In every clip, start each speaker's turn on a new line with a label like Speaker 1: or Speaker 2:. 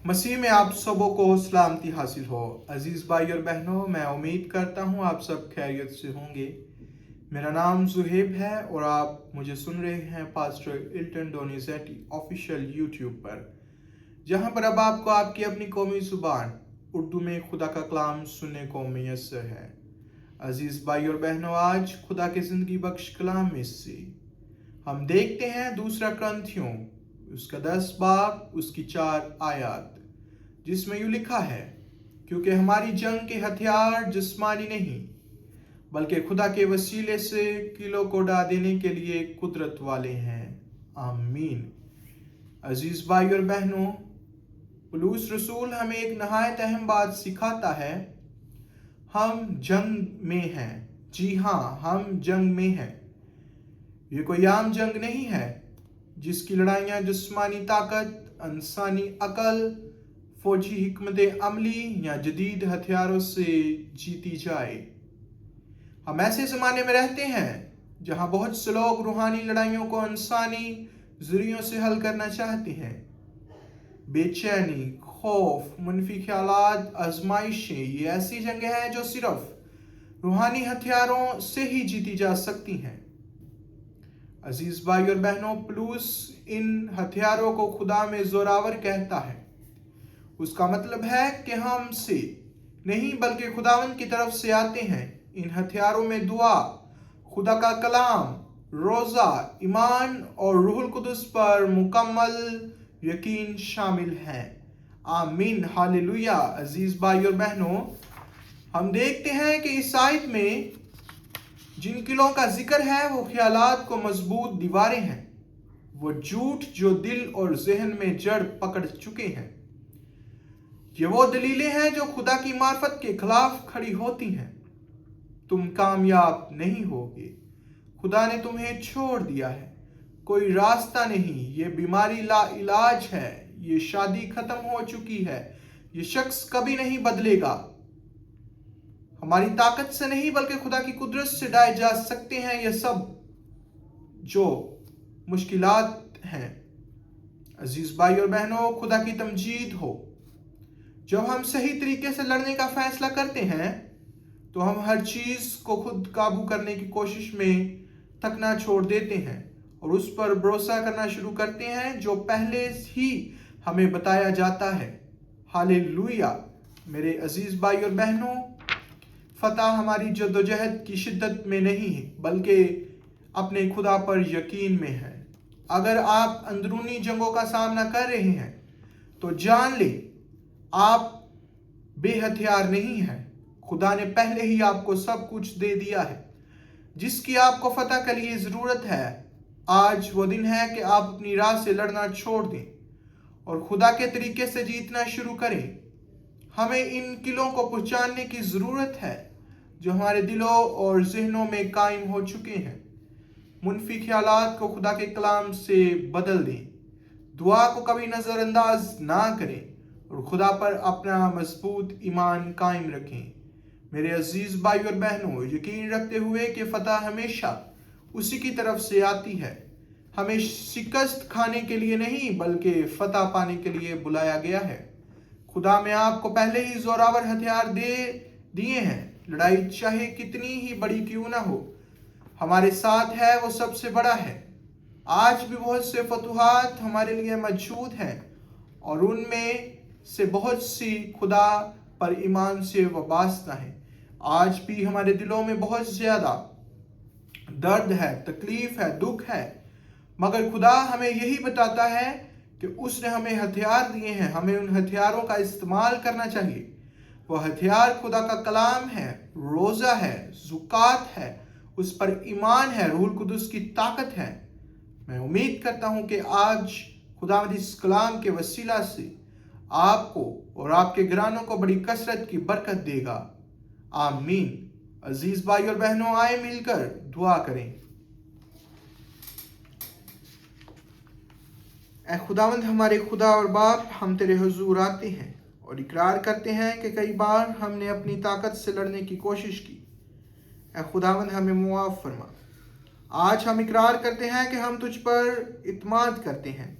Speaker 1: मसीह में आप सबों को सलामती हासिल हो। अजीज भाई और बहनों, मैं उम्मीद करता हूँ आप सब खैरियत से होंगे। मेरा नाम जुहेब है और आप मुझे सुन रहे हैं पास्टर इल्टन डोनिजेटी ऑफिशियल यूट्यूब पर, जहाँ पर अब आपको आपकी अपनी कौमी जुबान उर्दू में खुदा का कलाम सुनने को मैसर है। अजीज भाई और बहनों, आज खुदा के जिंदगी बख्श कलाम में से हम देखते हैं दूसरा क्रंथियों उसका 10 बाब उसकी 4 आयत, जिसमें यूं लिखा है, क्योंकि हमारी जंग के हथियार जिस्मानी नहीं बल्कि खुदा के वसीले से किलों को ढा देने के लिए कुदरत वाले हैं। आमीन। अजीज भाई और बहनों, पौलुस रसूल हमें एक नहायत अहम बात सिखाता है। हम जंग में हैं। जी हाँ, हम जंग में हैं। ये कोई आम जंग नहीं है जिसकी लड़ाइयाँ जिस्मानी ताकत, इंसानी अकल, फौजी हिकमत अमली या जदीद हथियारों से जीती जाए। हम ऐसे ज़माने में रहते हैं जहाँ बहुत से लोग रूहानी लड़ाइयों को इंसानी ज़रियों से हल करना चाहते हैं। बेचैनी, खौफ, मुनफी ख्यालात, आजमाइशें, ये ऐसी जंगें हैं जो सिर्फ रूहानी हथियारों से ही जीती जा सकती हैं। अजीज भाई और बहनों, पौलुस इन हथियारों को खुदा में जोरावर कहता है। उसका मतलब है कि हमसे नहीं बल्कि खुदावंद की तरफ से आते हैं। इन हथियारों में दुआ, खुदा का कलाम, रोज़ा, ईमान और रूहुल कुदस पर मुकम्मल यकीन शामिल है। आमीन, हालेलुया। अजीज भाई और बहनों, हम देखते हैं कि इस आयत में जिन किलों का जिक्र है वो ख्यालात को मजबूत दीवारें हैं, वो झूठ जो दिल और जहन में जड़ पकड़ चुके हैं। ये वो दलीलें हैं जो खुदा की मार्फत के खिलाफ खड़ी होती हैं। तुम कामयाब नहीं होगे, खुदा ने तुम्हें छोड़ दिया है, कोई रास्ता नहीं, ये बीमारी ला इलाज है, ये शादी खत्म हो चुकी है, ये शख्स कभी नहीं बदलेगा। हमारी ताकत से नहीं बल्कि खुदा की कुदरत से ढाए जा सकते हैं ये सब जो मुश्किलात हैं। अजीज भाई और बहनों, खुदा की तमजीद हो। जब हम सही तरीके से लड़ने का फैसला करते हैं तो हम हर चीज को खुद काबू करने की कोशिश में थकना छोड़ देते हैं और उस पर भरोसा करना शुरू करते हैं जो पहले ही हमें बताया जाता है। हालेलुया। मेरे अजीज भाई और बहनों, फतह हमारी जद्दोजहद की शिद्दत में नहीं बल्कि अपने खुदा पर यकीन में है। अगर आप अंदरूनी जंगों का सामना कर रहे हैं तो जान ले, आप बेहथियार नहीं हैं। खुदा ने पहले ही आपको सब कुछ दे दिया है जिसकी आपको फतह के लिए जरूरत है। आज वो दिन है कि आप अपनी राह से लड़ना छोड़ दें और खुदा के तरीके से जीतना शुरू करें। हमें इन किलों को पहचानने की जरूरत है जो हमारे दिलों और जहनों में कायम हो चुके हैं। मुनफी ख्यालात को खुदा के कलाम से बदल दें, दुआ को कभी नजरअंदाज ना करें और खुदा पर अपना मजबूत ईमान कायम रखें। मेरे अजीज भाई और बहनों, यकीन रखते हुए कि फतह हमेशा उसी की तरफ से आती है। हमें शिकस्त खाने के लिए नहीं बल्कि फतह पाने के लिए बुलाया गया है। खुदा में आपको पहले ही जोरावर हथियार दे दिए हैं। लड़ाई चाहे कितनी ही बड़ी क्यों ना हो, हमारे साथ है वो सबसे बड़ा है। आज भी बहुत से फतुहात हमारे लिए मौजूद हैं और उनमें से बहुत सी खुदा पर ईमान से वाबस्ता है। आज भी हमारे दिलों में बहुत ज्यादा दर्द है, तकलीफ है, दुख है, मगर खुदा हमें यही बताता है कि उसने हमें हथियार दिए हैं, हमें उन हथियारों का इस्तेमाल करना चाहिए। वो हथियार खुदा का कलाम है, रोज़ा है, ज़ुकात है, उस पर ईमान है, रूहुल कुदस की ताकत है। मैं उम्मीद करता हूँ कि आज खुदावंद इस कलाम के वसीला से आपको और आपके घरानों को बड़ी कसरत की बरकत देगा। आमीन। अजीज भाई और बहनों, आए मिलकर दुआ करें। ऐ खुदावंद हमारे खुदा और बाप, हम तेरे हुजूर आते हैं और इकरार करते हैं कि कई बार हमने अपनी ताकत से लड़ने की कोशिश की। ऐ खुदावंद हमें मुआफ फरमा। आज हम इकरार करते हैं कि हम तुझ पर इत्माद करते हैं।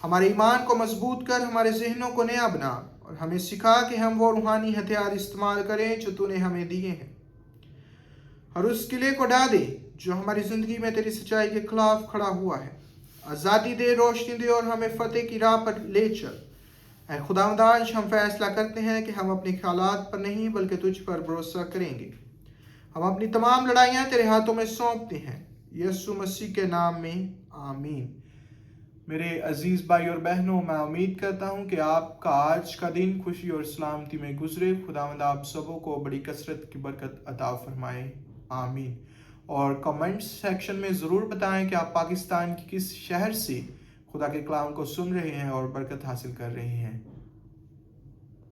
Speaker 1: ہمارے ایمان کو مضبوط کر ہمارے ذہنوں کو نیا بنا اور ہمیں سکھا کہ ہم وہ روحانی ہتھیار استعمال کریں جو تو نے ہمیں دیے ہیں، اور اس قلعے کو ڈھا دے جو ہماری زندگی میں تیری سچائی کے خلاف کھڑا ہوا ہے۔ آزادی دے، روشنی دے اور ہمیں فتح کی راہ پر لے چل۔ اے خداوند، آج ہم فیصلہ کرتے ہیں کہ ہم اپنے خیالات پر نہیں بلکہ تجھ پر بھروسہ کریں گے۔ ہم اپنی تمام لڑائیاں تیرے ہاتھوں میں سونپتے ہیں، یسوع مسیح کے نام میں، آمین۔ میرے عزیز بھائی اور بہنوں، میں امید کرتا ہوں کہ آپ کا آج کا دن خوشی اور سلامتی میں گزرے۔ خداوند آپ سبوں کو بڑی کثرت کی برکت عطا فرمائے، آمین۔ اور کمنٹ سیکشن میں ضرور بتائیں کہ آپ پاکستان کی کس شہر سے خدا کے کلام کو سن رہے ہیں اور برکت حاصل کر رہے ہیں۔